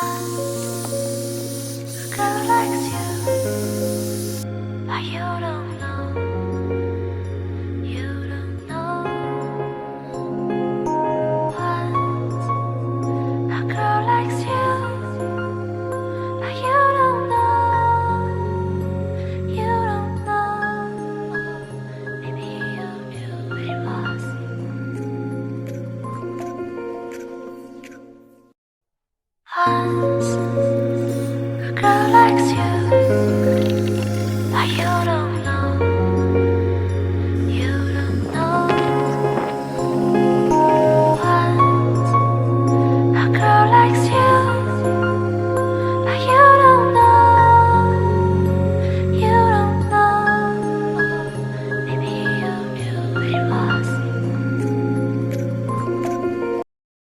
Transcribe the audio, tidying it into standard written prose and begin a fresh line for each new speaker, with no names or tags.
A girl likes you, but you don't know. You don't know. Once a girl likes you, but you don't know. You don't know. Maybe you knew it was. Once a girl likes you, but you don't